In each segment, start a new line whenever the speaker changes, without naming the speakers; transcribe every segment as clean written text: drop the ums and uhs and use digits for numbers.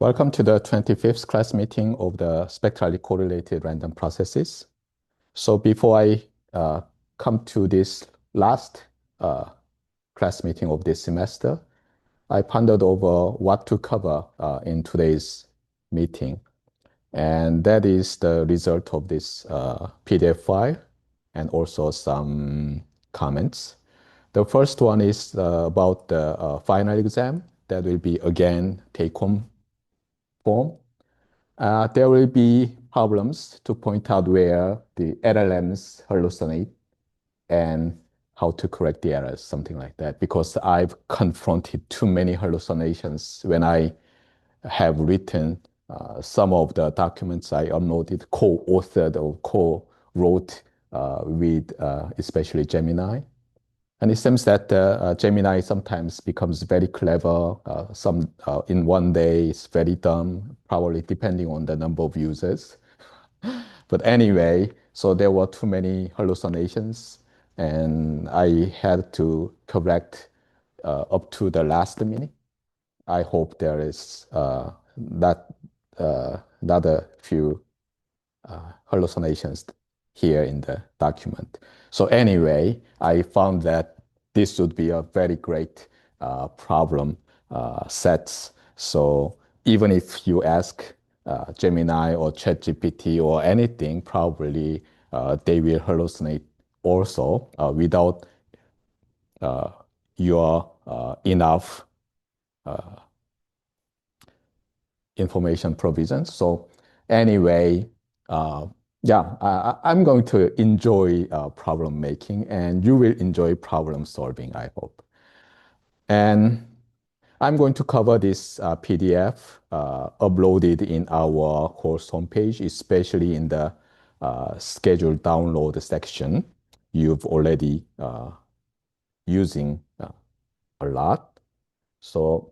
Welcome to the 25th class meeting of the spectrally correlated random processes. So before I come to this last class meeting of this semester, I pondered over what to cover in today's meeting. And that is the result of this PDF file and also some comments. The first one is about the final exam that will be again take-home form. There will be problems to point out where the LLMs hallucinate and how to correct the errors, something like that. Because I've confronted too many hallucinations when I have written some of the documents I uploaded, co-authored or co-wrote with especially Gemini. And it seems that Gemini sometimes becomes very clever. In one day, it's very dumb, probably depending on the number of users. But anyway, so there were too many hallucinations, and I had to correct up to the last minute. I hope there is not a few hallucinations here in the document. So anyway, I found that this would be a very great problem sets. So even if you ask Gemini or ChatGPT or anything, probably they will hallucinate also without your enough information provisions. So anyway, yeah, I'm going to enjoy problem making, and you will enjoy problem solving, I hope. And I'm going to cover this PDF uploaded in our course homepage, especially in the scheduled download section. You've already using a lot. So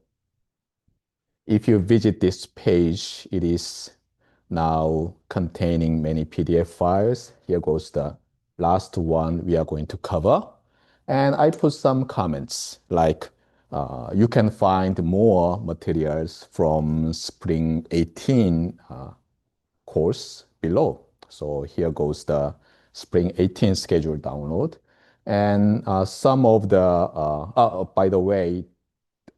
if you visit this page, it is now containing many PDF files. Here goes the last one we are going to cover. And I put some comments like you can find more materials from Spring 18 course below. So here goes the Spring 18 schedule download. And some of the, by the way,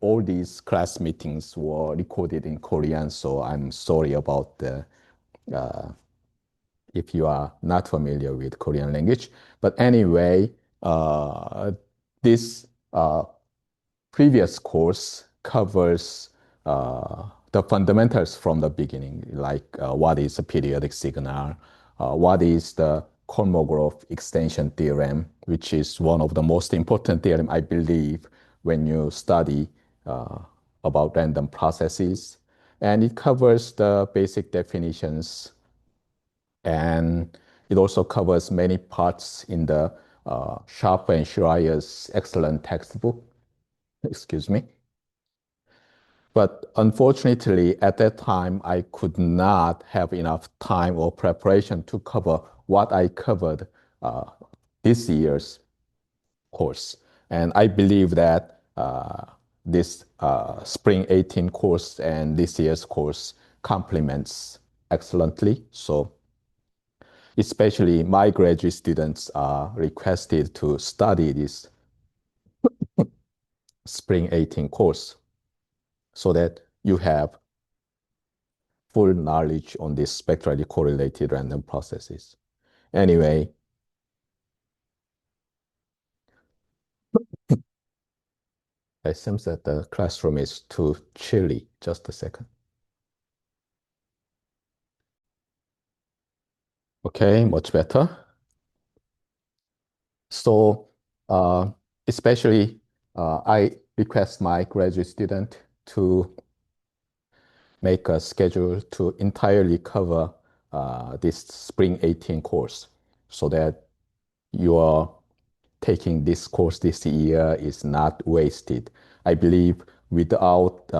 all these class meetings were recorded in Korean, so I'm sorry about the if you are not familiar with Korean language. But anyway, this previous course covers the fundamentals from the beginning, like what is a periodic signal, what is the Kolmogorov extension theorem, which is one of the most important theorem, I believe, when you study about random processes. And it covers the basic definitions, and it also covers many parts in the Sharp and Schreier's excellent textbook. Excuse me. But unfortunately, at that time, I could not have enough time or preparation to cover what I covered this year's course. And I believe that this Spring 18 course and this year's course complements excellently. So especially my graduate students are requested to study this Spring 18 course so that you have full knowledge on these spectrally correlated random processes. Anyway, it seems that the classroom is too chilly. Just a second. Okay, much better. So especially I request my graduate student to make a schedule to entirely cover this Spring 18 course so that you are taking this course this year is not wasted. I believe without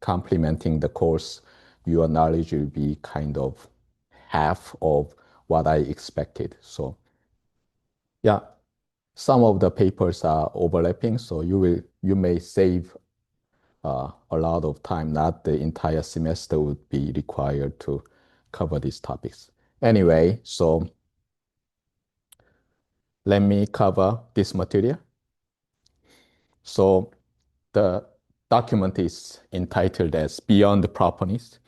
complementing the course, your knowledge will be kind of half of what I expected. So yeah, some of the papers are overlapping, so you may save a lot of time, not the entire semester would be required to cover these topics. Anyway, so let me cover this material. So the document is entitled as Beyond the Properties,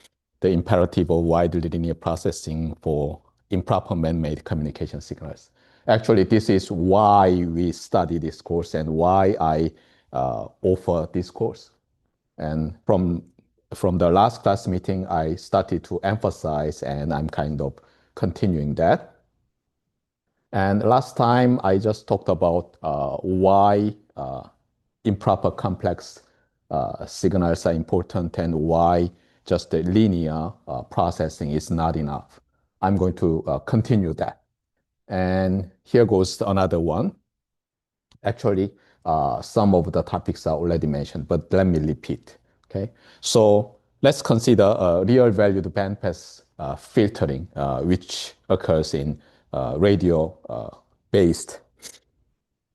the Imperative of Widely Linear Processing for Improper Man-Made Communication Signals. Actually, this is why we study this course and why I offer this course. And from the last class meeting, I started to emphasize, and I'm kind of continuing that. And last time, I just talked about why improper complex signals are important and why just the linear processing is not enough. I'm going to continue that. And here goes another one. Actually, some of the topics are already mentioned, but let me repeat. Okay, so let's consider real valued bandpass filtering, which occurs in radio based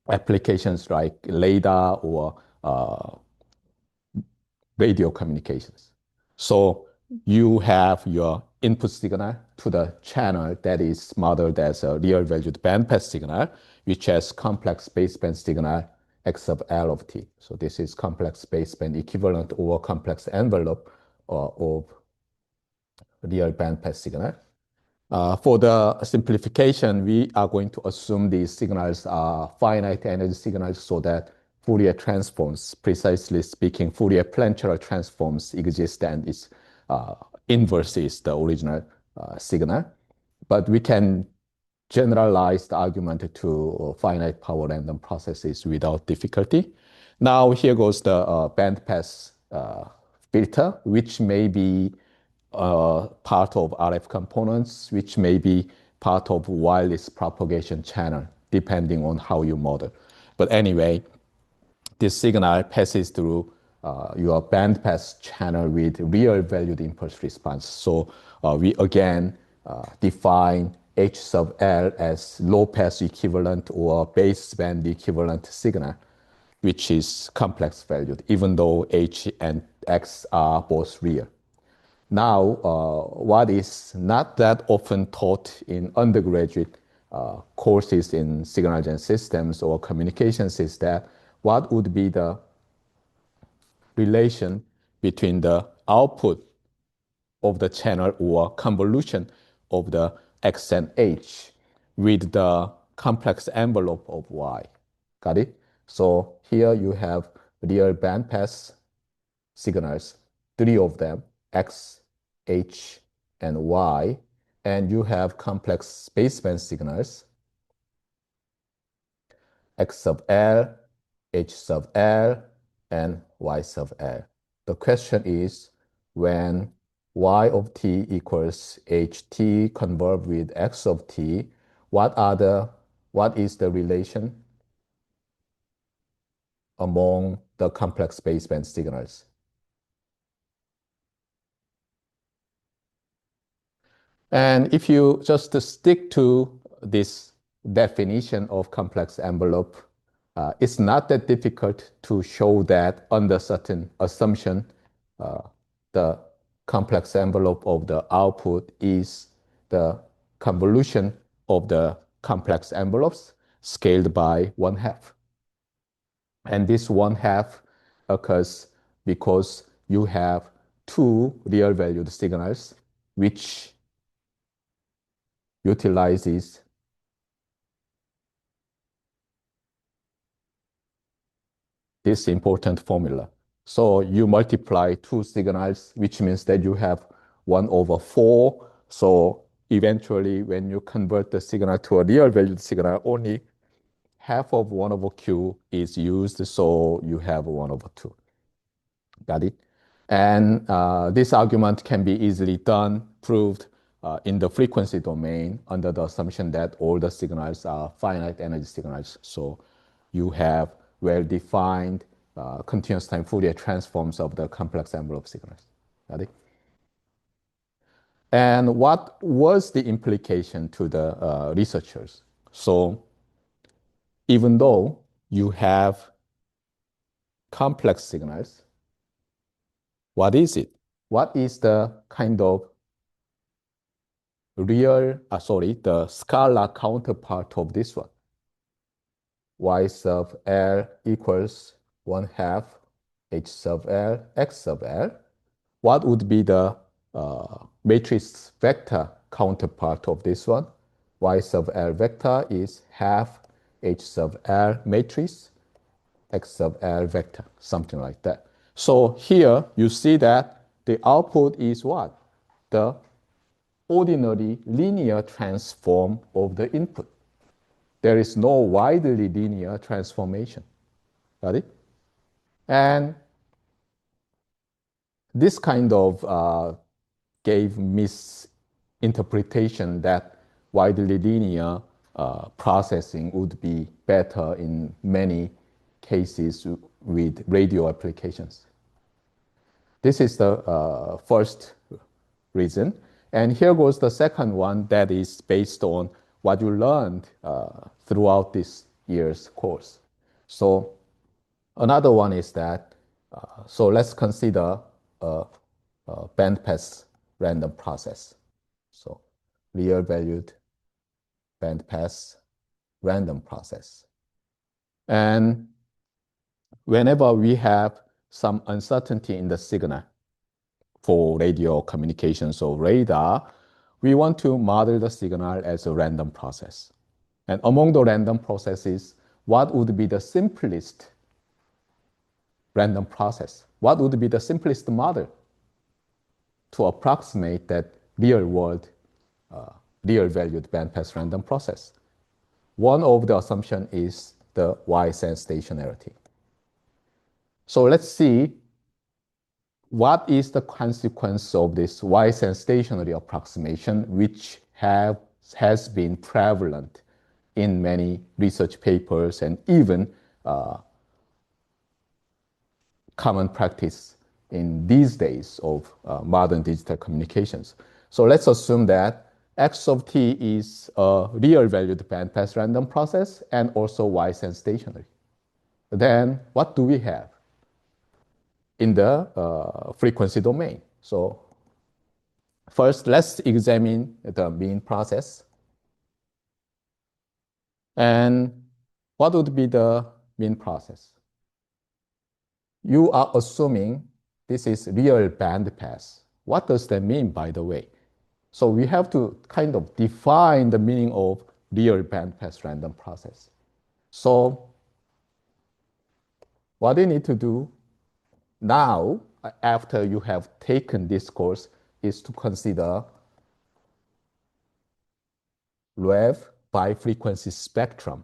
applications like radar or radio communications. So you have your input signal to the channel that is modeled as a real valued bandpass signal, which has complex baseband signal x of L of t. So this is complex baseband equivalent or complex envelope of real bandpass signal. For the simplification, we are going to assume these signals are finite energy signals so that Fourier transforms, precisely speaking, Fourier planetary transforms exist and its inverse is the original signal. But we can generalize the argument to finite power random processes without difficulty. Now here goes the bandpass filter, which may be part of RF components, which may be part of wireless propagation channel, depending on how you model. But anyway, this signal passes through your bandpass channel with real valued impulse response. So we again define H sub L as low pass equivalent or baseband equivalent signal, which is complex valued, even though H and X are both real. Now, what is not that often taught in undergraduate courses in signal gen systems or communications is that what would be the relation between the output of the channel or convolution of the X and H with the complex envelope of Y. Got it? So here you have real bandpass signals, three of them, X, H, and Y, and you have complex baseband signals, X sub L, H sub L, and Y sub L. The question is, when Y of t equals HT converge with X of t, what is the relation among the complex baseband signals? And if you just stick to this definition of complex envelope, it's not that difficult to show that under certain assumption, the complex envelope of the output is the convolution of the complex envelopes scaled by 1/2. And this 1/2 occurs because you have two real valued signals which utilizes this important formula. So you multiply two signals, which means that you have 1/4. So eventually, when you convert the signal to a real valued signal, only half of 1/q is used, so you have 1/2. Got it? And this argument can be easily done, proved in the frequency domain under the assumption that all the signals are finite energy signals. So you have well-defined continuous time Fourier transforms of the complex envelope signals. Got it? And what was the implication to the researchers? So even though you have complex signals, What is it? What is the kind of the scalar counterpart of this one? Y sub L equals 1/2 H sub L X sub L. What would be the matrix vector counterpart of this one? Y sub L vector is half H sub L matrix, X sub L vector, something like that. So here you see that the output is what? The ordinary linear transform of the input. There is no widely linear transformation. Got it? And this kind of gave misinterpretation that widely linear processing would be better in many cases with radio applications. This is the first reason. And here goes the second one that is based on what you learned throughout this year's course. So another one is that, so let's consider a bandpass random process. So real valued bandpass random process. And whenever we have some uncertainty in the signal for radio communications or radar, we want to model the signal as a random process. And among the random processes, what would be the simplest random process? What would be the simplest model to approximate that real world, real valued bandpass random process? One of the assumptions is the Y-sense stationarity. So let's see what is the consequence of this Y-sense stationary approximation, which has been prevalent in many research papers and even common practice in these days of modern digital communications. So let's assume that X of t is a real valued bandpass random process and also Y-sense stationary. Then what do we have in the frequency domain? So first, let's examine the mean process. And what would be the mean process? You are assuming this is real bandpass. What does that mean, by the way? So we have to kind of define the meaning of real bandpass random process. So what you need to do now, after you have taken this course, is to consider REV bifrequency spectrum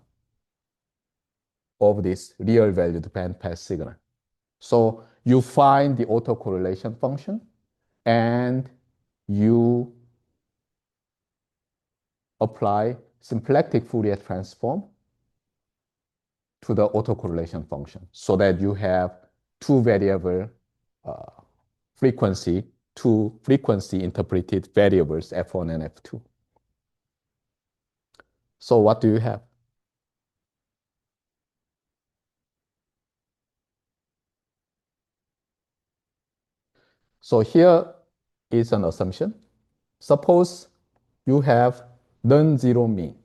of this real valued bandpass signal. So you find the autocorrelation function and you apply symplectic Fourier transform to the autocorrelation function so that you have two variable frequency, two frequency interpreted variables, F1 and F2. So what do you have? So here is an assumption. Suppose you have non-zero mean.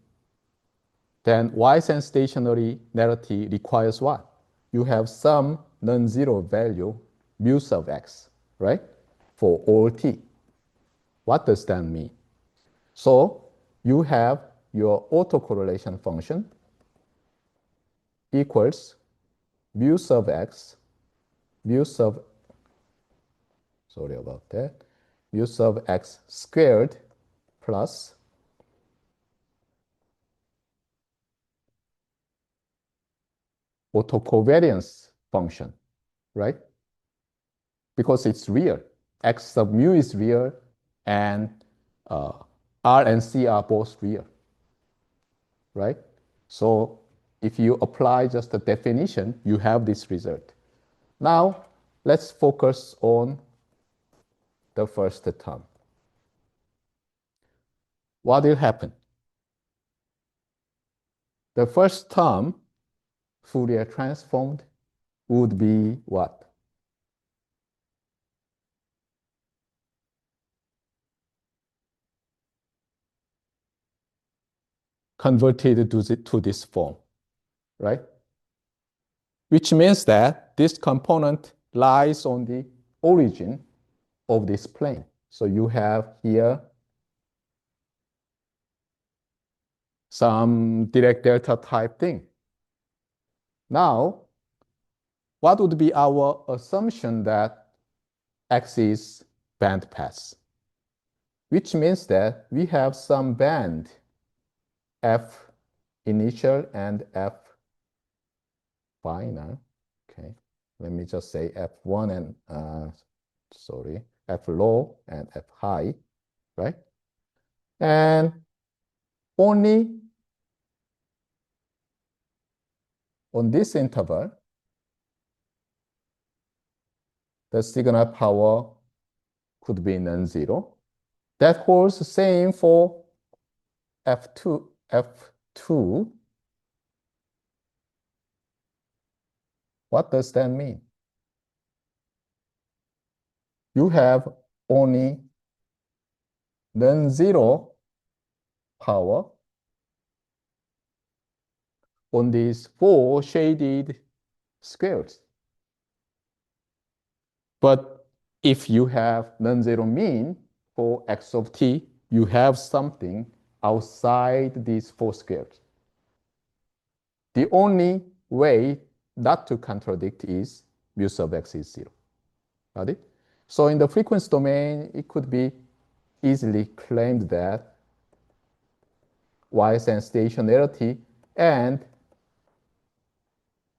Then Y-sense stationary narrative requires what? You have some non-zero value mu sub x, right? For all t. What does that mean? So you have your autocorrelation function equals mu sub x, mu sub, sorry about that, mu sub x squared plus autocovariance function, right? Because it's real. X sub mu is real and R and C are both real, right? So if you apply just the definition, you have this result. Now, let's focus on the first term. What will happen? The first term, Fourier transformed, would be what? converted to this form, right? Which means that this component lies on the origin of this plane. So you have here some Dirac delta type thing. Now, what would be our assumption that X is bandpass? Which means that we have some band F initial and F final. Okay, let me just say F1 and F low and F high, right? And only on this interval, the signal power could be non-zero. That holds the same for F2. What does that mean? You have only non-zero power on these 4 shaded squares. But if you have non-zero mean for x of t, you have something outside these 4 squares. The only way not to contradict is mu sub x is 0. Got it? So in the frequency domain, it could be easily claimed that Y's and stationarity and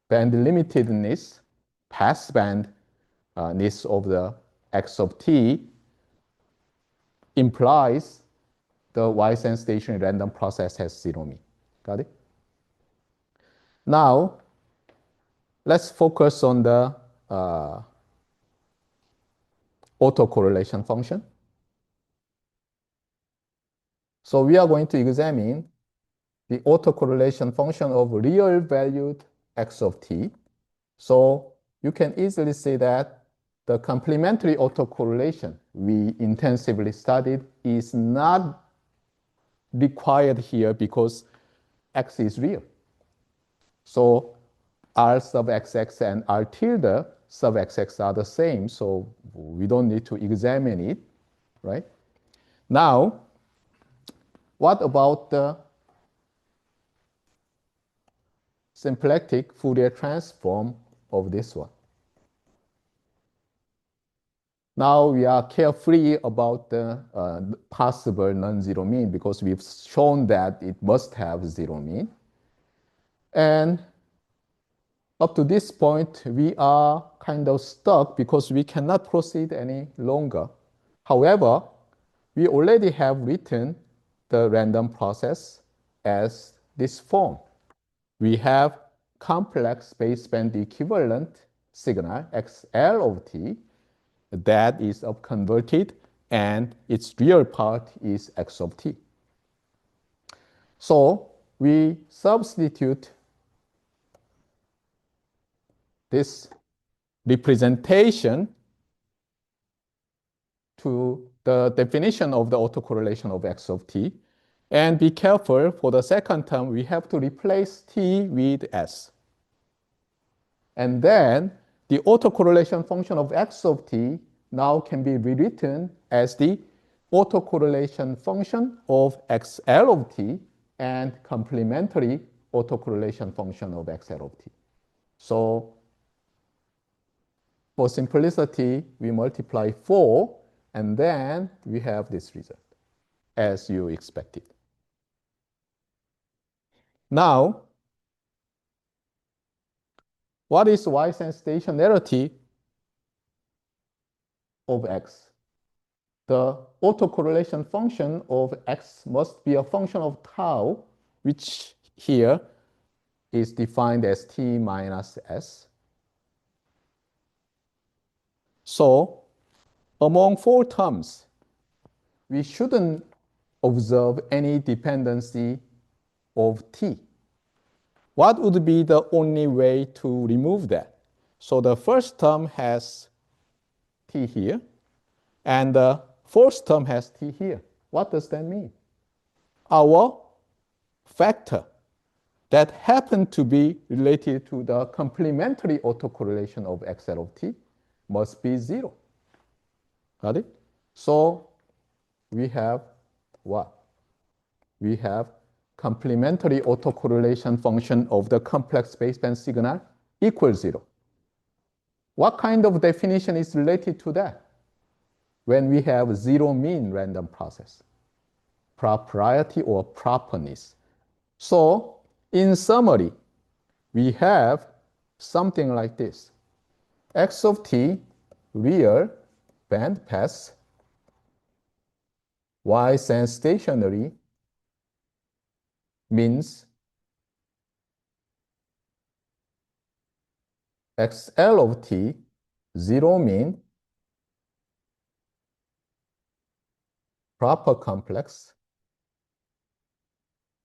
band limitedness, pass bandness of the x of t implies the Y's and station random process has 0 mean. Got it? Now, let's focus on the autocorrelation function. So we are going to examine the autocorrelation function of real valued x of t. So you can easily say that the complementary autocorrelation we intensively studied is not required here because x is real. So r sub xx and r tilde sub xx are the same, so we don't need to examine it, right? Now, what about the symplectic Fourier transform of this one? Now we are carefree about the possible non-zero mean because we've shown that it must have 0 mean. And up to this point, we are kind of stuck because we cannot proceed any longer. However, we already have written the random process as this form. We have complex baseband equivalent signal XL of t that is upconverted, and its real part is x of t. So we substitute this representation to the definition of the autocorrelation of x of t. And be careful, for the second term, we have to replace t with s. And then the autocorrelation function of x of t now can be rewritten as the autocorrelation function of xl of t and complementary autocorrelation function of xl of t. So for simplicity, we multiply 4, and then we have this result, as you expected. Now, what is Y's and stationarity of x? The autocorrelation function of x must be a function of tau, which here is defined as t minus s. So among 4 terms, we shouldn't observe any dependency of t. What would be the only way to remove that? So the first term has t here, and the fourth term has t here. What does that mean? Our factor that happen to be related to the complementary autocorrelation of XL of t must be 0. Got it? So we have what? We have complementary autocorrelation function of the complex baseband signal equals 0. What kind of definition is related to that? When we have zero mean random process, propriety or properness. So in summary, we have something like this. X of t, real bandpass, y sense stationary means XL of t, zero mean, proper complex.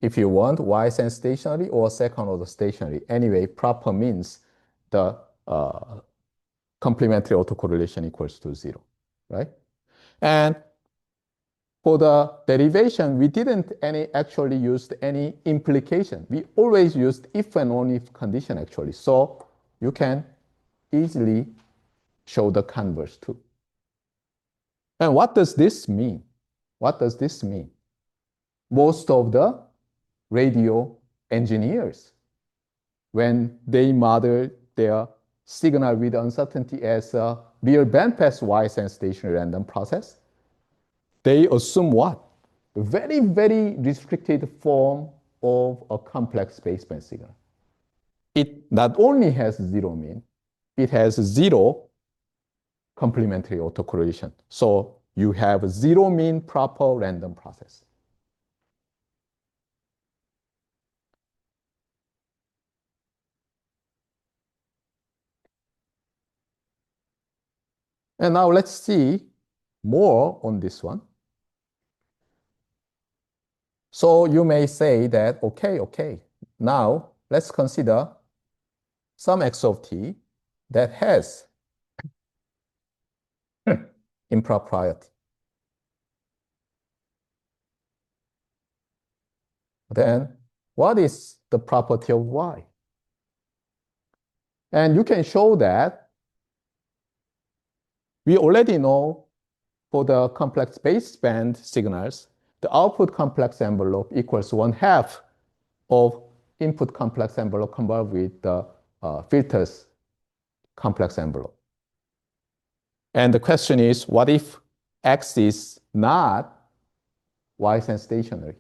If you want y sense stationary or second order stationary, anyway, proper means the complementary autocorrelation equals to 0, right? And for the derivation, we didn't actually use any implication. We always used if and only if condition actually. So you can easily show the converse too. And what does this mean? What does this mean? Most of the radio engineers, when they model their signal with uncertainty as a real bandpass y sense stationary random process, they assume what? A very, very restricted form of a complex baseband signal. It not only has zero mean, it has zero complementary autocorrelation. So you have zero mean proper random process. And now let's see more on this one. So you may say that, okay, now let's consider some x of t that has impropriety. Then what is the property of y? And you can show that we already know for the complex baseband signals, the output complex envelope equals 1/2 of input complex envelope combined with the filters complex envelope. And the question is, what if x is not y sense stationary?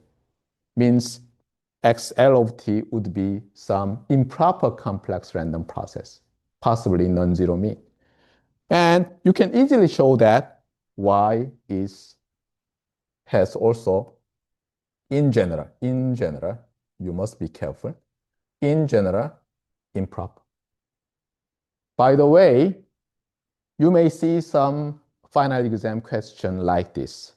Means XL of t would be some improper complex random process, possibly non-zero mean. And you can easily show that y has also, in general, you must be careful, in general, improper. By the way, you may see some final exam question like this.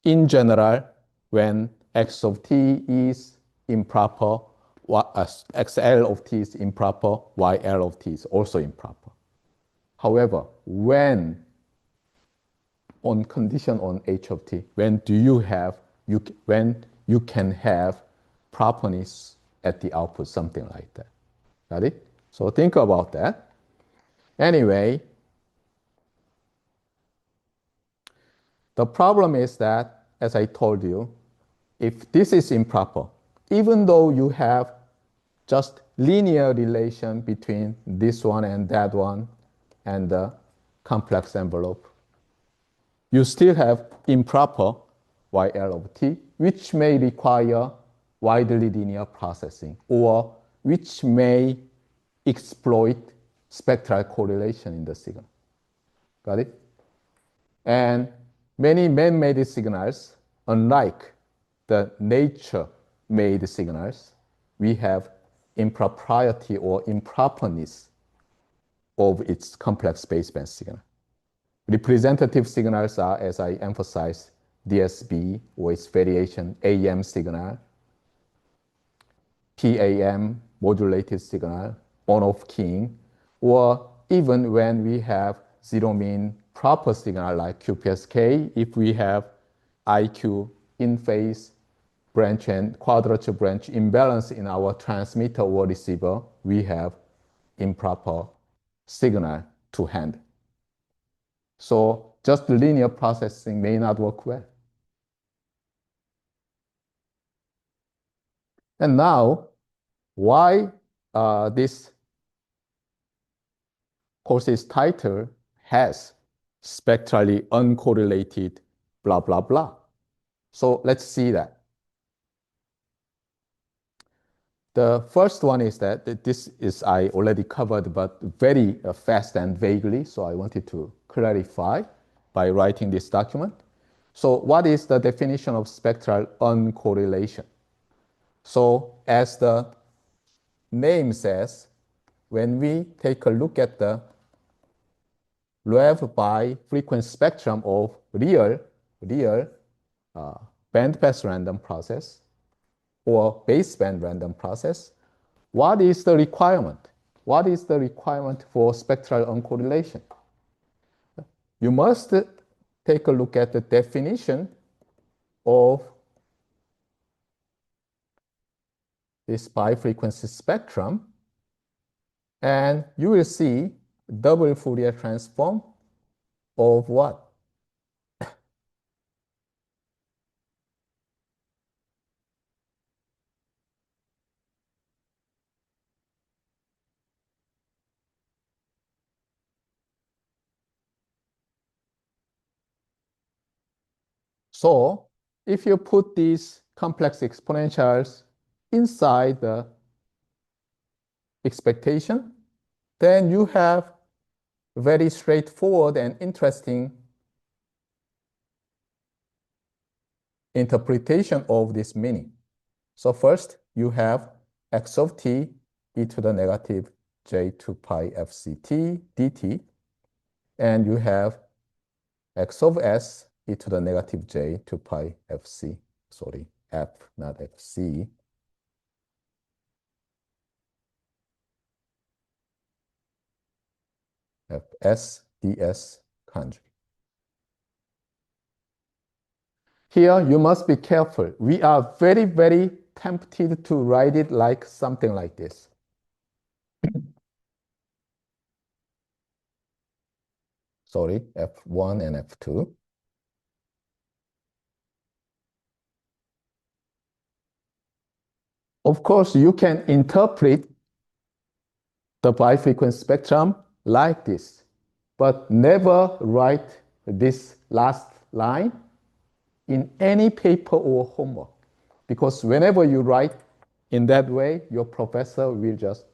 In general, when x of t is improper, xl of t is improper, yl of t is also improper. However, when on condition on h of t, when you can have properness at the output, something like that. Got it? So think about that. Anyway, the problem is that, as I told you, if this is improper, even though you have just linear relation between this one and that one and the complex envelope, you still have improper YL of t, which may require widely linear processing or which may exploit spectral correlation in the signal. Got it? And many man-made signals, unlike the nature-made signals, we have impropriety or improperness of its complex baseband signal. Representative signals are, as I emphasized, DSB or its variation AM signal, PAM modulated signal, on-off keying, or even when we have zero mean proper signal like QPSK, if we have IQ in phase branch and quadrature branch imbalance in our transmitter or receiver, we have improper signal to hand. So just linear processing may not work well. And now, why this course's title has spectrally uncorrelated blah, blah, blah. So let's see that. The first one is that this is I already covered, but very fast and vaguely. So I wanted to clarify by writing this document. So what is the definition of spectral uncorrelation? So as the name says, when we take a look at the rev by frequency spectrum of real bandpass random process or baseband random process, what is the requirement? What is the requirement for spectral uncorrelation? You must take a look at the definition of this bifrequency spectrum, and you will see double Fourier transform of what? So if you put these complex exponentials inside the expectation, then you have very straightforward and interesting interpretation of this meaning. So first, you have x of t e to the negative j2 pi fct dt, and you have x of s e to the negative j2 pi fc, sorry, f, not fc, fs ds conjugate. Here, you must be careful. We are very, very tempted to write it like something like this. Sorry, F1 and F2. Of course, you can interpret the bifrequency spectrum like this, but never write this last line in any paper or homework, because whenever you write in that way, your professor will just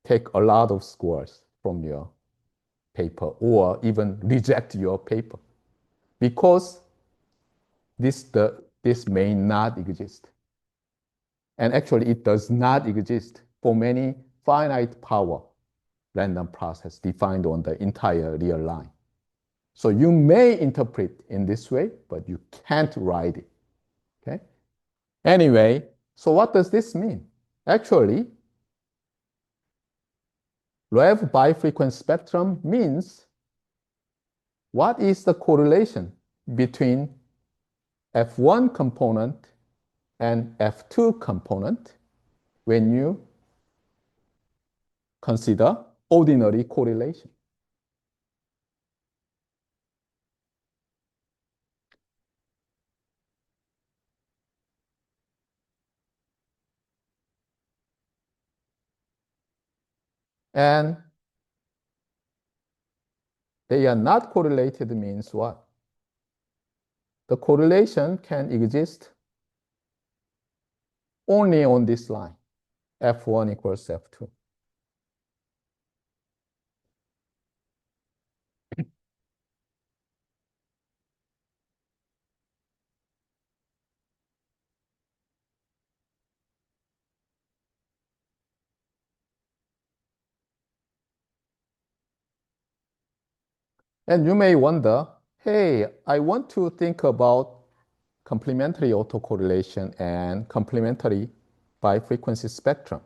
take a lot of scores from your paper or even reject your paper, because this may not exist. And actually, it does not exist for many finite power random process defined on the entire real line. So you may interpret in this way, but you can't write it. Okay? Anyway, so what does this mean? Actually, rev bifrequency spectrum means what is the correlation between F1 component and F2 component when you consider ordinary correlation. And they are not correlated means what? The correlation can exist only on this line, F1 equals F2. And you may wonder, hey, I want to think about complementary autocorrelation and complementary bifrequency spectrum.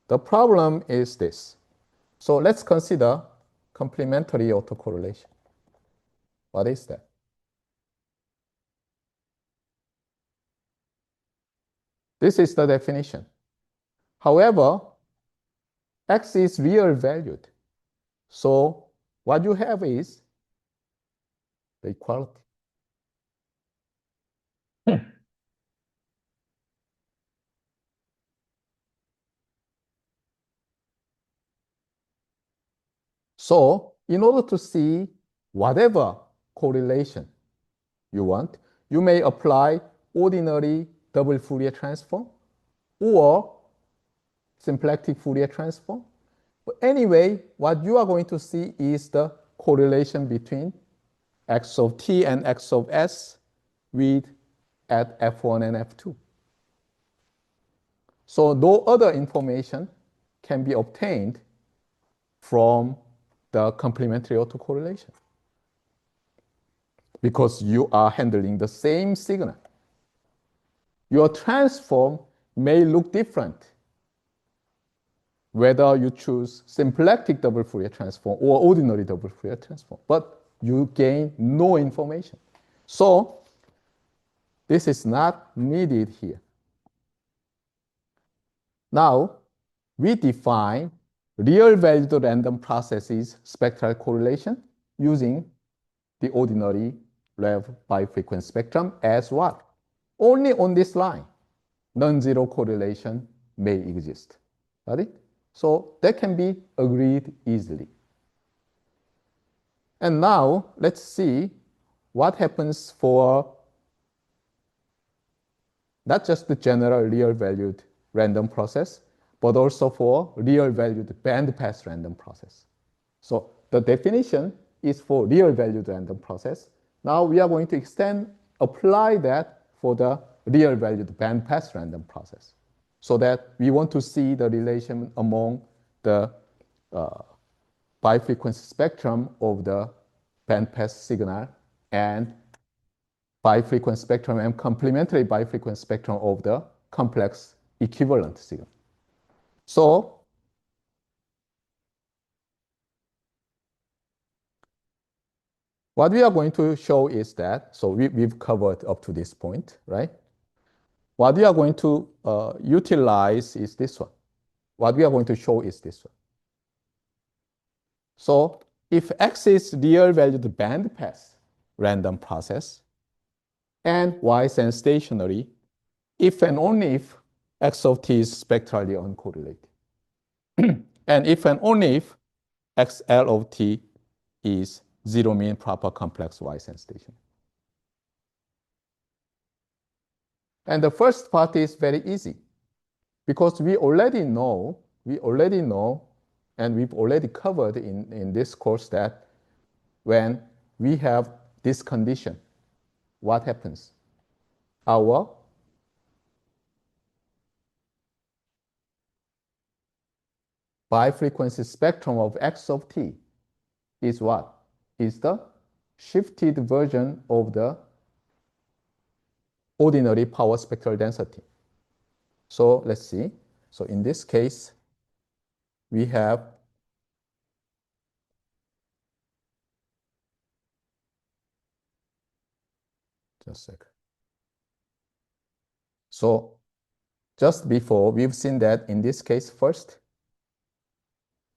The problem is this. So let's consider complementary autocorrelation. What is that? This is the definition. However, X is real valued. So what you have is the equality. So in order to see whatever correlation you want, you may apply ordinary double Fourier transform or symplectic Fourier transform. But anyway, what you are going to see is the correlation between x of t and x of s with at f1 and f2. So no other information can be obtained from the complementary autocorrelation because you are handling the same signal. Your transform may look different whether you choose symplectic double Fourier transform or ordinary double Fourier transform, but you gain no information. So this is not needed here. Now, we define real-valued random processes spectral correlation using the ordinary Rev bifrequency spectrum as what? Only on this line, non-zero correlation may exist. Got it? So that can be agreed easily. And now let's see what happens for not just the general real-valued random process, but also for real-valued bandpass random process. So the definition is for real-valued random process. Now we are going to apply that for the real-valued bandpass random process, so that we want to see the relation among the bifrequency spectrum of the bandpass signal and bifrequency spectrum and complementary bifrequency spectrum of the complex equivalent signal. So what we are going to show is that, so we've covered up to this point, right? What we are going to utilize is this one. What we are going to show is this one. So if X is real-valued bandpass random process and Y sense stationary, if and only if X of t is spectrally uncorrelated. And if and only if XL of t is zero mean proper complex Y sense stationary. And the first part is very easy because we already know, and we've already covered in this course that when we have this condition, what happens? Our bifrequency spectrum of X of t is what? Is the shifted version of the ordinary power spectral density. So let's see. So in this case, we have just a second. So just before, we've seen that in this case first,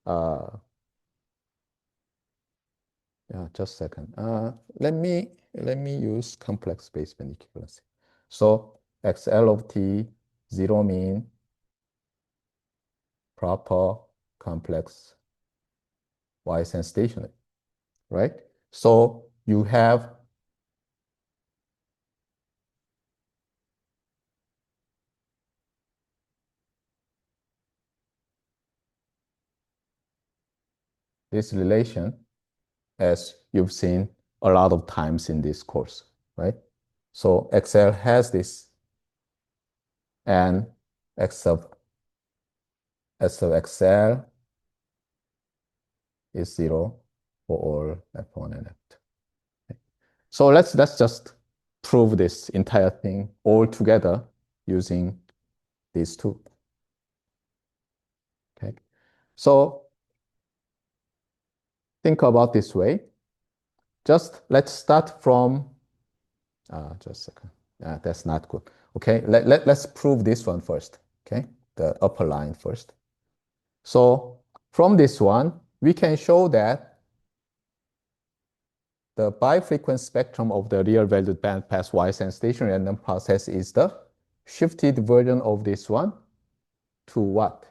yeah, just a second. Let me use complex baseband equivalency. So XL of t, zero mean, proper, complex, Y sense stationary, right? So you have this relation as you've seen a lot of times in this course, right? So XL has this, and S of XL is zero for all F1 and F2. Okay. So let's just prove this entire thing all together using these two. Okay. So think about this way. Just let's start from, just a second. That's not good. Okay, let's prove this one first. Okay, the upper line first. So from this one, we can show that the bifrequency spectrum of the real-valued bandpass Ysan station random process is the shifted version of this one to what?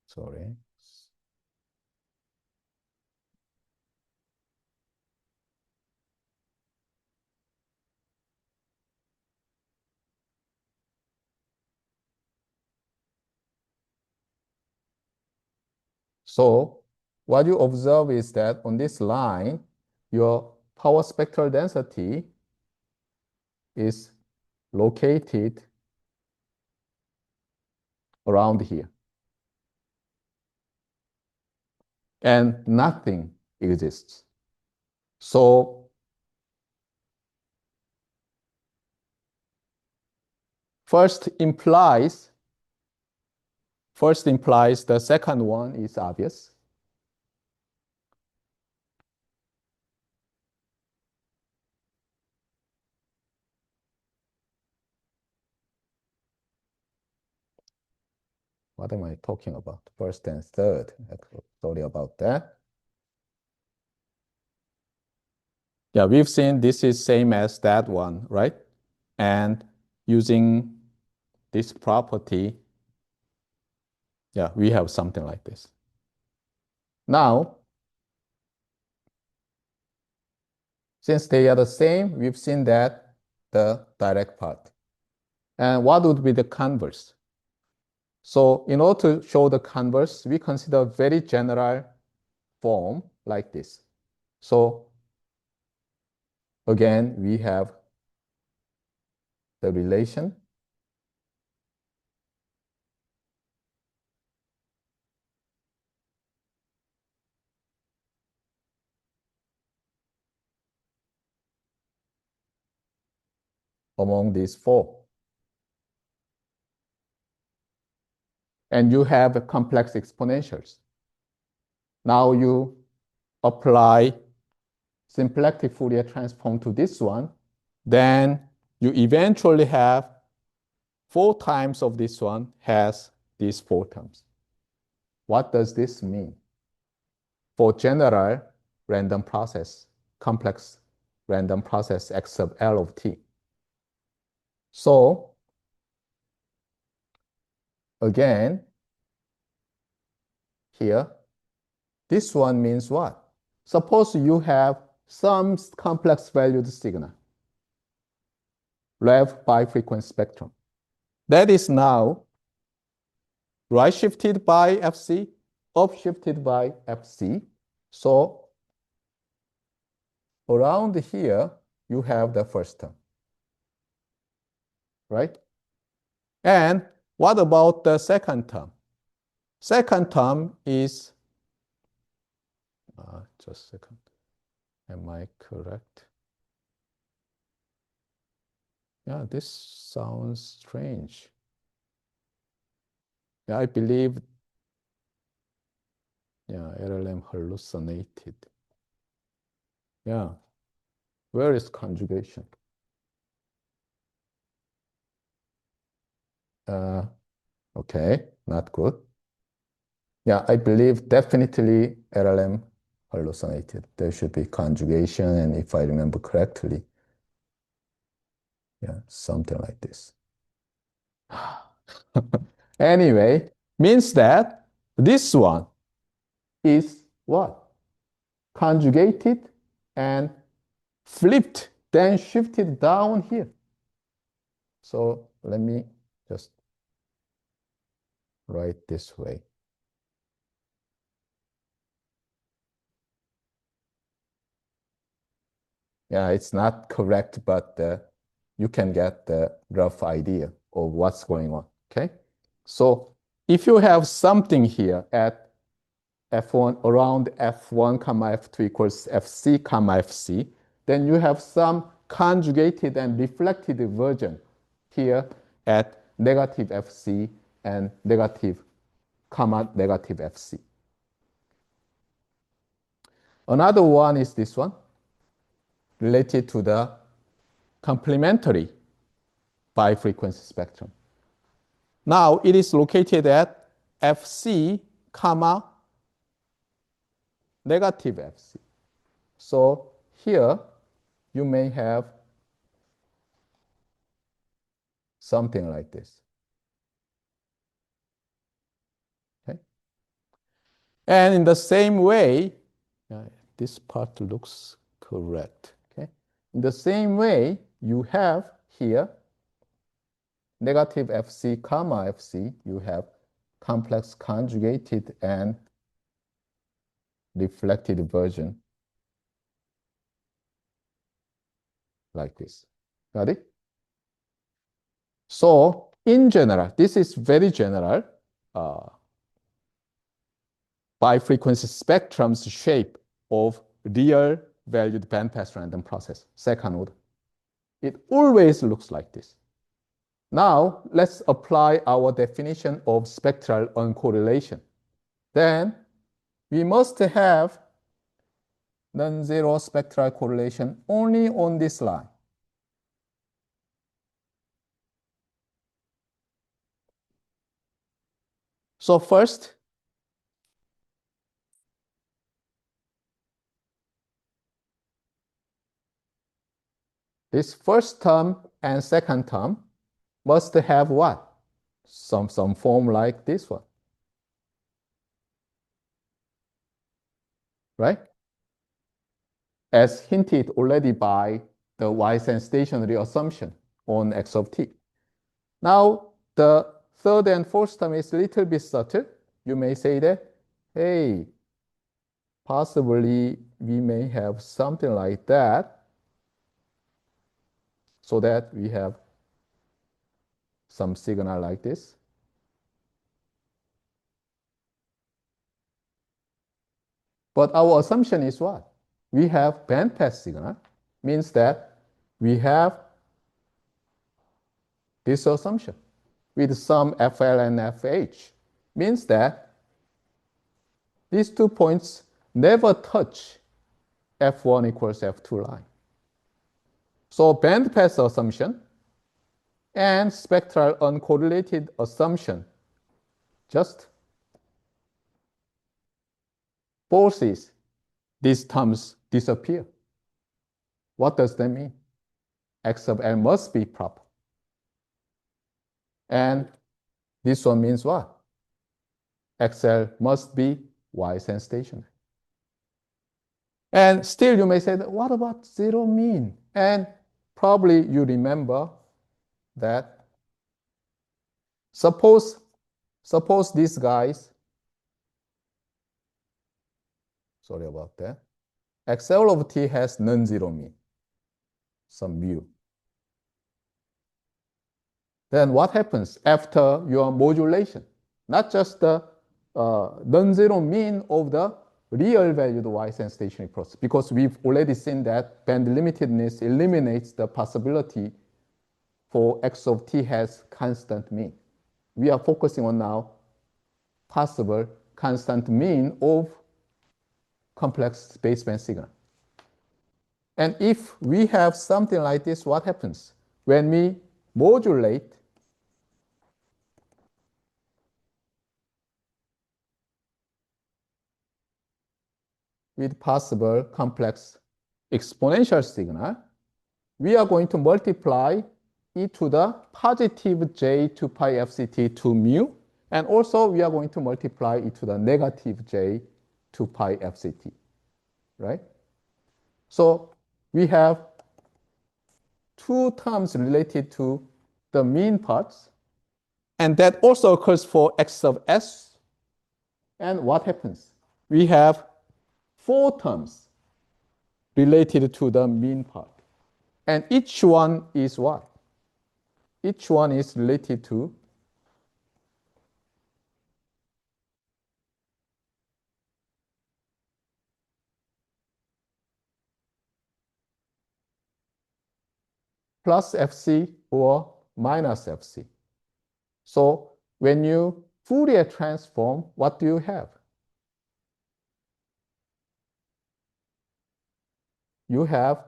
Sorry. So what you observe is that on this line, your power spectral density is located around here. And nothing exists. So first implies the second one is obvious. What am I talking about? First and third. Sorry about that. Yeah, we've seen this is same as that one, right? And using this property, yeah, we have something like this. Now, since they are the same, we've seen that the direct part. And what would be the converse? So in order to show the converse, we consider very general form like this. So again, we have the relation among these four. And you have complex exponentials. Now you apply symplectic Fourier transform to this one, then you eventually have 4 times of this one has these 4 terms. What does this mean? For general random process, complex random process X sub L of t. So again, here, this one means what? Suppose you have some complex valued signal, rev bifrequency spectrum. That is now right shifted by Fc, up shifted by Fc. So around here, you have the first term, right? And what about the second term? Second term is, just a second, am I correct? Yeah, this sounds strange. Yeah, I believe, yeah, LLM hallucinated. Yeah, where is conjugation? Okay, not good. Yeah, I believe definitely LLM hallucinated. There should be conjugation, and if I remember correctly, yeah, something like this. Anyway, means that this one is what? Conjugated and flipped, then shifted down here. So let me just write this way. Yeah, it's not correct, but you can get the rough idea of what's going on, okay? So if you have something here at F1, around F1 comma F2 equals FC comma FC, then you have some conjugated and reflected version here at negative FC and negative comma, negative FC. Another one is this one, related to the complementary bifrequency spectrum. Now it is located at FC, comma, negative FC. So here you may have something like this. Okay? And in the same way, this part looks correct. Okay? In the same way, you have here negative FC, comma FC, you have complex conjugated and reflected version like this. Got it? So in general, this is very general. Bifrequency spectrum's shape of real valued bandpass random process, second order. It always looks like this. Now, let's apply our definition of spectral uncorrelation. Then, we must have non-zero spectral correlation only on this line. So first, this first term and second term must have what? Some form like this one. Right? As hinted already by the Wisen stationary assumption on x of t. Now, the third and fourth term is a little bit subtle. You may say that, hey, possibly we may have something like that, so that we have some signal like this. But our assumption is what? We have bandpass signal, means that we have this assumption with some FL and FH, means that these 2 points never touch F1 equals F2 line. So bandpass assumption and spectral uncorrelated assumption just forces these terms disappear. What does that mean? X of L must be proper. And this one means what? XL must be Wisen stationary. And still you may say, that, what about zero mean? And probably you remember that suppose these guys, sorry about that, XL of t has non-zero mean, some mu. Then what happens after your modulation? Not just the non-zero mean of the real valued Wisen stationary process, because we've already seen that band limitedness eliminates the possibility for x of t has constant mean. We are focusing on now possible constant mean of complex baseband signal. And if we have something like this, what happens? When we modulate with possible complex exponential signal, we are going to multiply e to the positive j 2 pi fct to mu, and also we are going to multiply e to the negative j 2 pi fct, right? So we have two terms related to the mean parts, and that also occurs for x of s. And what happens? We have four terms related to the mean part. And each one is what? Each one is related to plus FC or minus FC. So when you Fourier transform, what do you have? You have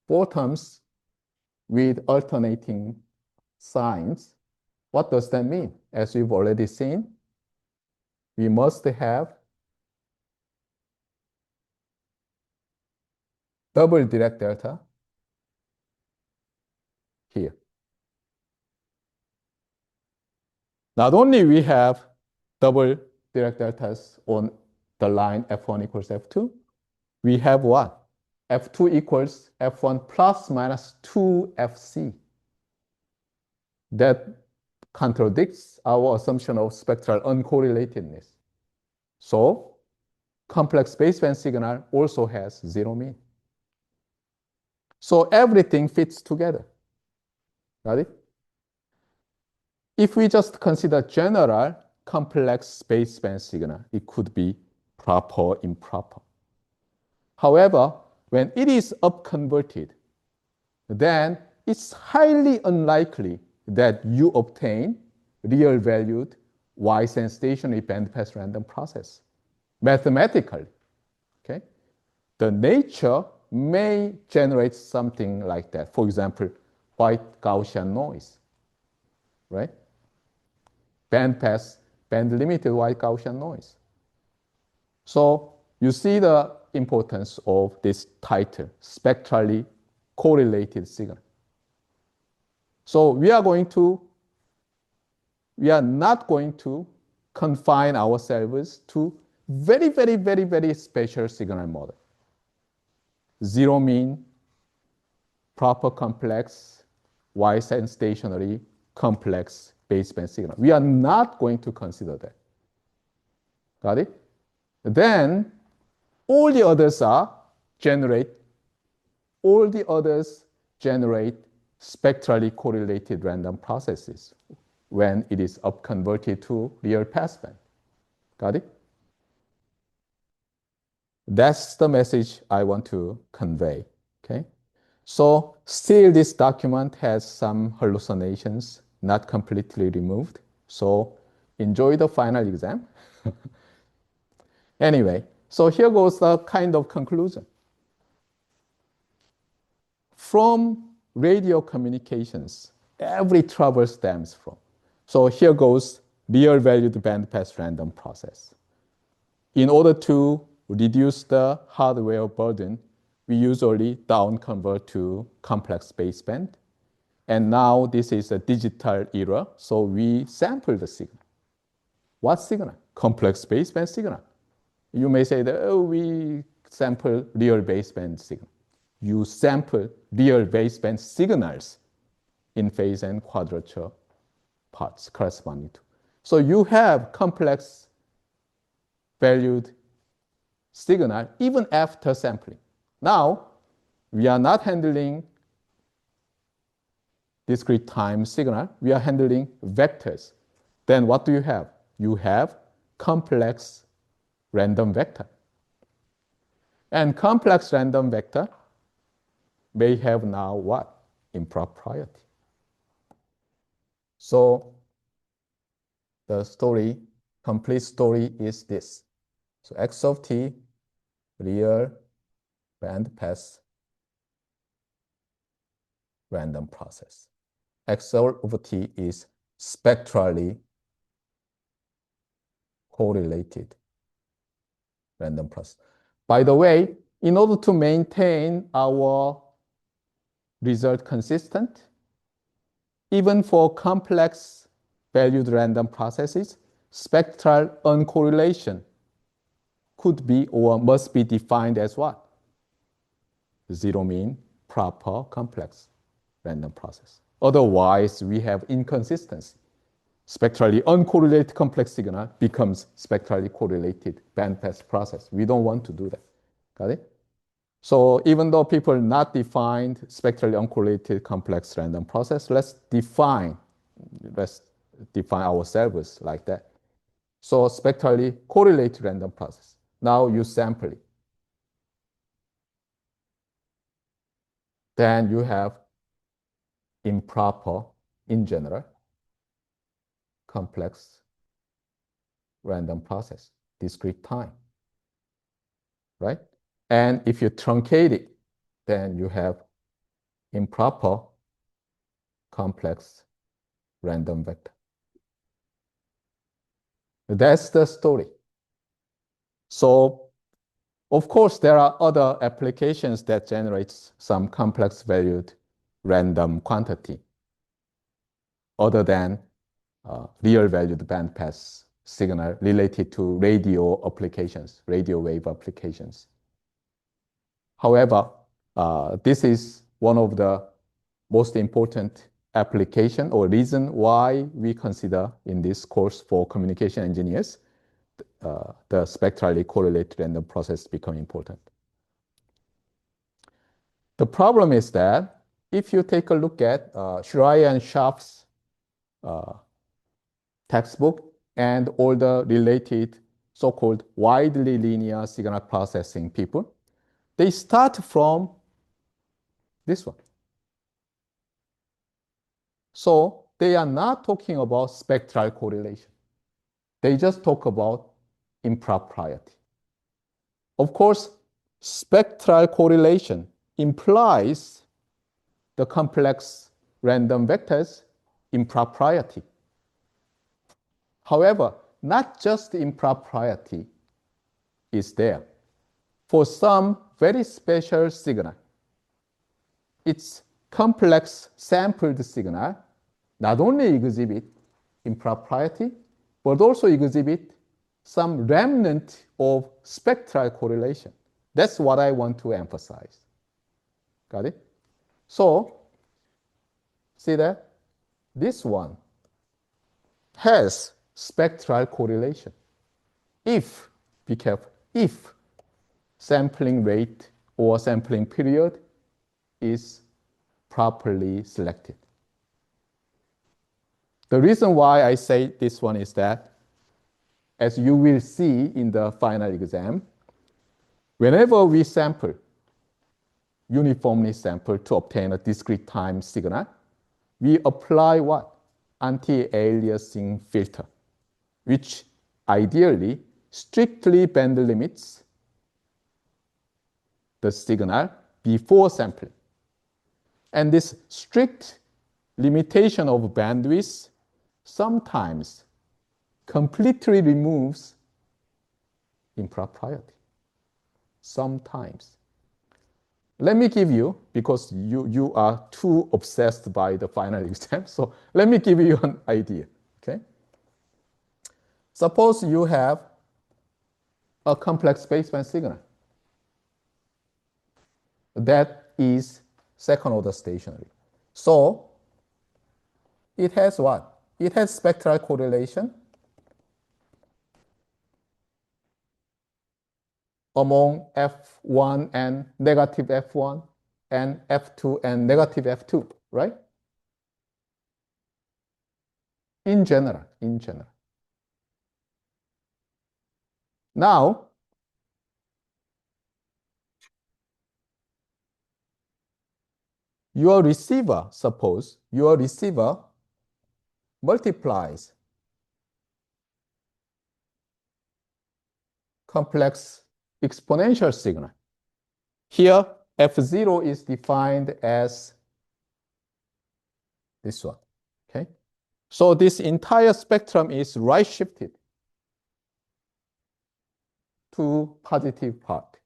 four terms with alternating signs. What does that mean? As we've already seen, we must have double Dirac delta here. Not only we have double Dirac deltas on the line F1 equals F2, we have what? F2 equals F1 plus minus 2Fc. That contradicts our assumption of spectral uncorrelatedness. So complex baseband signal also has zero mean. So everything fits together. Got it? If we just consider general complex baseband signal, it could be proper, improper. However, when it is upconverted, then it's highly unlikely that you obtain real-valued Wise and stationary bandpass random process mathematically. Okay? The nature may generate something like that. For example, white Gaussian noise, right? Bandpass, band-limited white Gaussian noise. So you see the importance of this title, spectrally correlated signal. So we are not going to confine ourselves to very, very, very, very special signal model. Zero mean, proper complex, Wise and stationary, complex baseband signal. We are not going to consider that. Got it? Then all the others generate spectrally correlated random processes when it is upconverted to real passband. Got it? That's the message I want to convey. Okay? So still this document has some hallucinations not completely removed. So enjoy the final exam. Anyway, so here goes the kind of conclusion. From radio communications, every trouble stems from. So here goes real valued bandpass random process. In order to reduce the hardware burden, we usually down convert to complex baseband. And now this is a digital era, so we sample the signal. What signal? Complex baseband signal. You may say that, oh, we sample real baseband signal. You sample real baseband signals in phase and quadrature parts corresponding to. So you have complex valued signal even after sampling. Now, we are not handling discrete time signal. We are handling vectors. Then what do you have? You have complex random vector. And complex random vector may have now what? Impropriety. So the story, complete story is this. So x of t, real bandpass random process. X of t is spectrally correlated random process. By the way, in order to maintain our result consistent, even for complex valued random processes, spectral uncorrelation could be or must be defined as what? Zero mean, proper, complex random process. Otherwise, we have inconsistency. Spectrally uncorrelated complex signal becomes spectrally correlated bandpass process. We don't want to do that. Got it? So even though people not defined spectrally uncorrelated complex random process, let's define ourselves like that. So spectrally correlated random process. Now you sample it. then you have improper, in general, complex random process, discrete time, right? And if you truncate it, then you have improper, complex random vector. That's the story. So, of course, there are other applications that generates some complex valued random quantity other than real valued bandpass signal related to radio applications, radio wave applications. However, this is one of the most important application or reason why we consider in this course for communication engineers, the spectrally correlated random process become important. The problem is that if you take a look at Shiraya and Sharp's textbook and all the related so-called widely linear signal processing people, they start from this one. So they are not talking about spectral correlation. They just talk about impropriety. Of course, spectral correlation implies the complex random vectors impropriety. However, not just impropriety is there. For some very special signal, its complex sampled signal not only exhibit impropriety, but also exhibit some remnant of spectral correlation. That's what I want to emphasize. Got it? So, see that? This one has spectral correlation. If, be careful, if sampling rate or sampling period is properly selected. The reason why I say this one is that, as you will see in the final exam, whenever we sample, uniformly sample to obtain a discrete time signal, we apply what? Anti-aliasing filter, which ideally strictly band limits the signal before sampling. And this strict limitation of bandwidth sometimes completely removes impropriety. Sometimes. Let me give you, because you are too obsessed by the final exam, so let me give you an idea, okay? Suppose you have a complex baseband signal that is second order stationary. So it has what? It has spectral correlation among F1 and negative F1 and F2 and negative F2, right? In general. Now, your receiver, suppose your receiver multiplies complex exponential signal. Here, F0 is defined as this one, okay? So this entire spectrum is right shifted to positive part.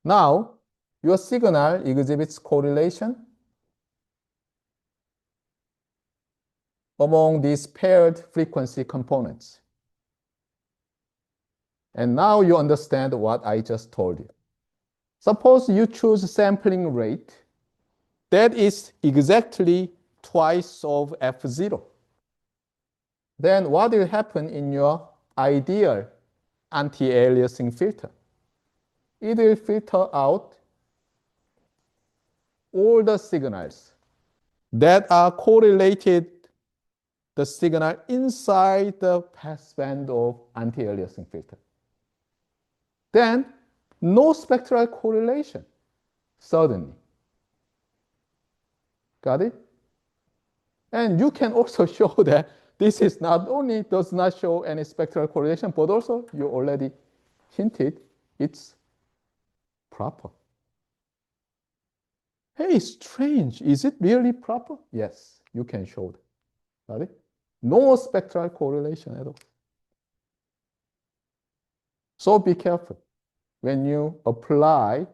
Now, your signal exhibits correlation among these paired frequency components. And now you understand what I just told you. Suppose you choose sampling rate that is exactly twice of F0. Then what will happen in your ideal anti-aliasing filter? It will filter out all the signals that are correlated the signal inside the passband of anti-aliasing filter. Then no spectral correlation suddenly. Got it? And you can also show that this is not only does not show any spectral correlation, but also you already hinted it's proper. Hey, strange. Is it really proper? Yes, you can show that. Got it? No spectral correlation at all. So be careful. When you apply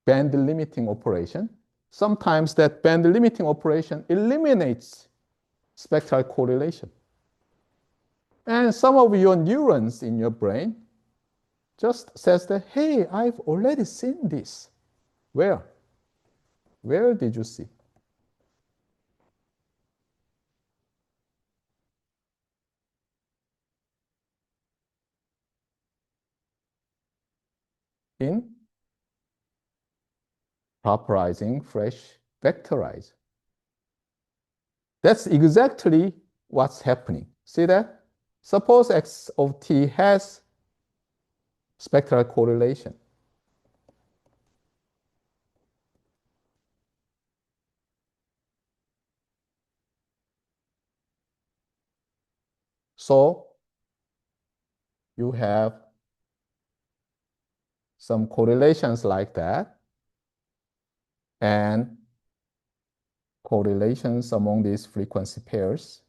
band limiting operation, sometimes that band limiting operation eliminates spectral correlation. And some of your neurons in your brain just says that, hey, I've already seen this. Where? Where did you see? In properizing fresh vectorizer. That's exactly what's happening. See that? Suppose x of t has spectral correlation. So you have some correlations like that, and correlations among these frequency pairs,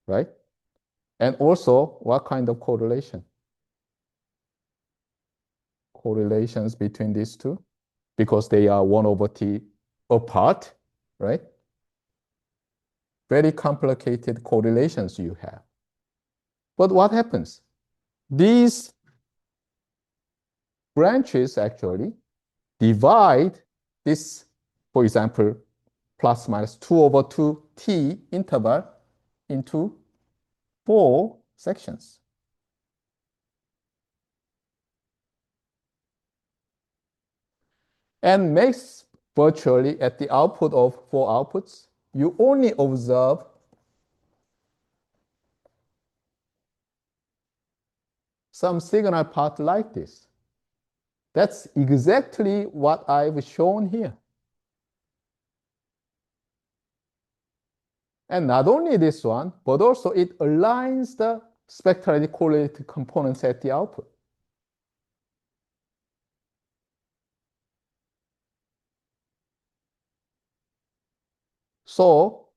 right? And also, what kind of correlation? Correlations between these two, because they are 1 over t apart, right? Very complicated correlations you have. But what happens? These branches actually divide this, for example, plus minus 2 over 2t interval into 4 sections. And makes virtually at the output of 4 outputs, you only observe some signal part like this. That's exactly what I've shown here. And not only this one, but also it aligns the spectrally correlated components at the output. So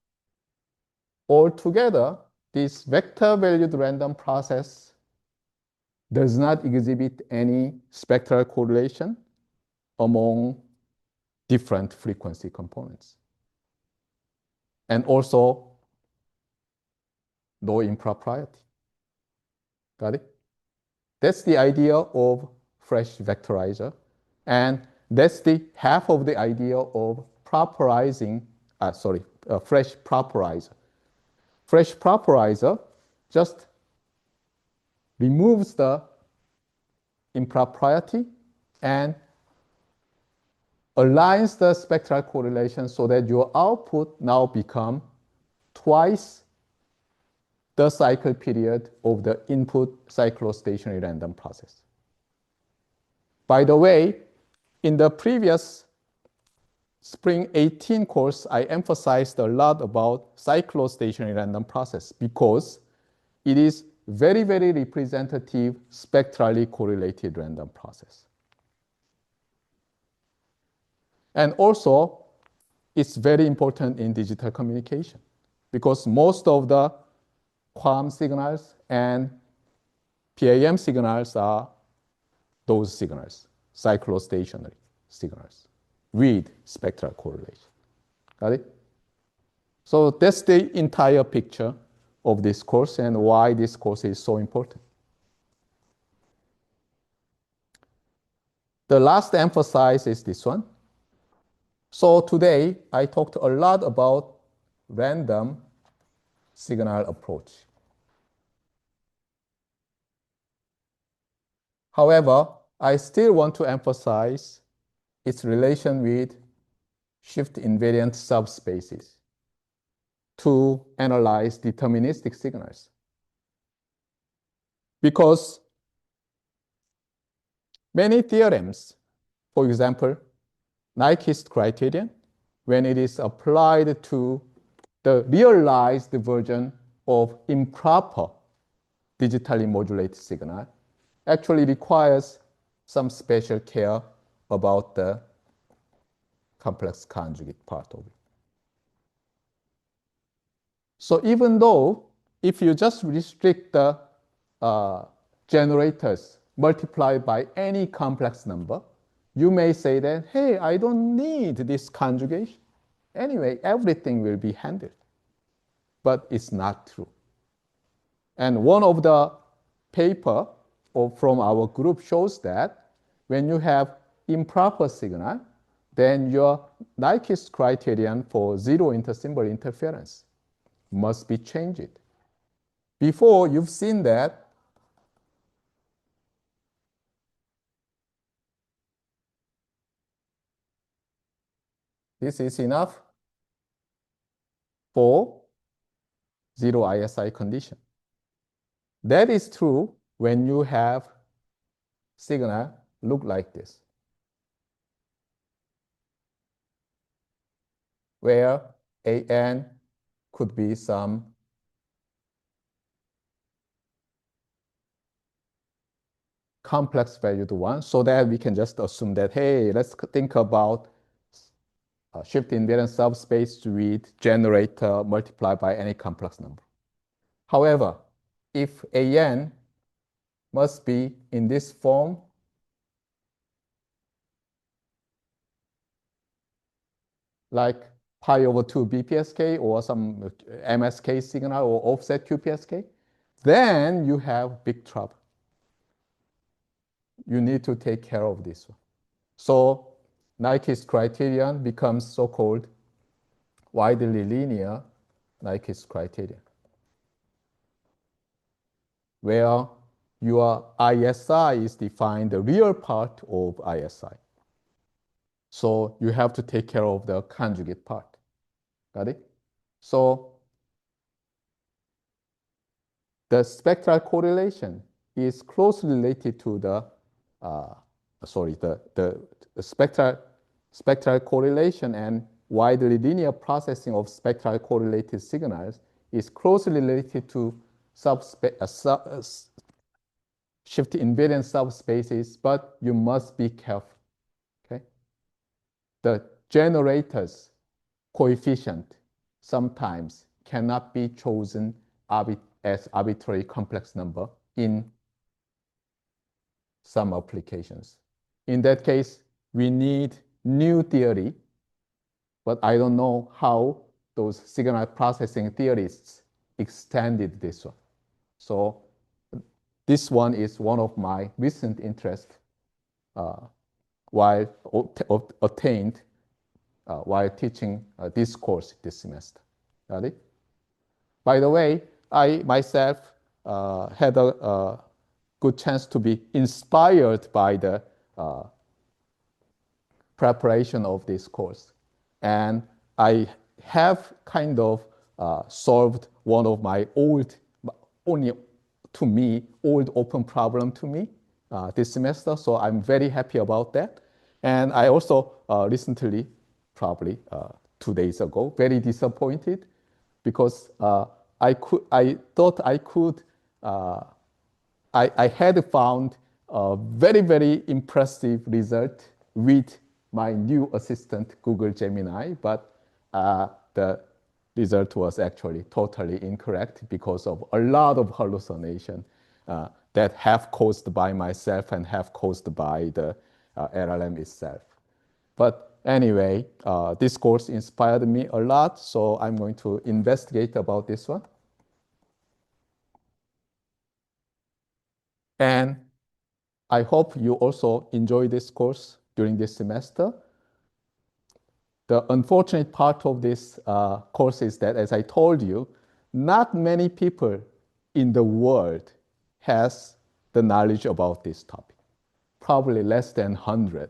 altogether, this vector-valued random process does not exhibit any spectral correlation among different frequency components. And also, no impropriety. Got it? That's the idea of fresh vectorizer. And that's the half of the idea of properizing, fresh properizer. Fresh properizer just removes the impropriety and aligns the spectral correlation so that your output now become twice the cycle period of the input cyclostationary random process. By the way, in the previous Spring 18 course, I emphasized a lot about cyclostationary random process because it is very, very representative spectrally correlated random process. And also, it's very important in digital communication because most of the QAM signals and PAM signals are those signals, cyclostationary signals with spectral correlation. Got it? So that's the entire picture of this course and why this course is so important. The last emphasis is this one. So today, I talked a lot about random signal approach. However, I still want to emphasize its relation with shift invariant subspaces to analyze deterministic signals. Because Many theorems, for example, Nyquist criterion, when it is applied to the realized version of improper digitally modulated signal, actually requires some special care about the complex conjugate part of it. So even though if you just restrict the generators multiplied by any complex number, you may say that, hey, I don't need this conjugation. Anyway, everything will be handled. But it's not true. And one of the paper from our group shows that when you have improper signal, then your Nyquist criterion for zero intersymbol interference must be changed. Before, you've seen that this is enough for zero ISI condition. That is true when you have signal look like this, where AN could be some complex valued one, so that we can just assume that, hey, let's think about shift invariant subspace with generator multiplied by any complex number. However, if AN must be in this form, like pi over 2 BPSK or some MSK signal or offset QPSK, then you have big trouble. You need to take care of this one. So Nyquist criterion becomes so-called widely linear Nyquist criterion, where your ISI is defined the real part of ISI. So you have to take care of the conjugate part. Got it? So the spectral correlation is closely related to the spectral correlation and widely linear processing of spectral correlated signals is closely related to shift invariant subspaces, but you must be careful. Okay? The generator's coefficient sometimes cannot be chosen as arbitrary complex number in some applications. In that case, we need new theory, but I don't know how those signal processing theorists extended this one. So this one is one of my recent interests while attained while teaching this course this semester. Got it? By the way, I myself had a good chance to be inspired by the preparation of this course. And I have kind of solved one of my old open problem to me this semester. So I'm very happy about that. And I also recently, probably 2 days ago, very disappointed because I thought I could, I had found a very, very impressive result with my new assistant, Google Gemini, but the result was actually totally incorrect because of a lot of hallucination that half caused by myself and half caused by the LLM itself. But anyway, this course inspired me a lot, so I'm going to investigate about this one. And I hope you also enjoy this course during this semester. The unfortunate part of this course is that, as I told you, not many people in the world has the knowledge about this topic. Probably less than 100,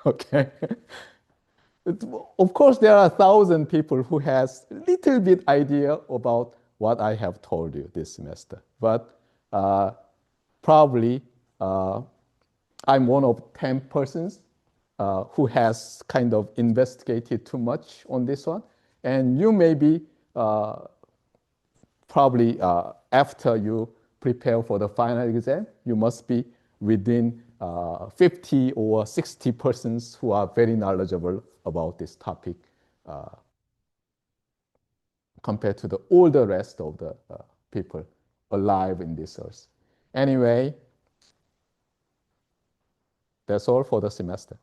okay? Of course, there are 1,000 people who has little bit idea about what I have told you this semester, but probably I'm one of 10 persons who has kind of investigated too much on this one. And you may be probably after you prepare for the final exam, you must be within 50 or 60 persons who are very knowledgeable about this topic compared to all the rest of the people alive in this earth. Anyway, that's all for the semester.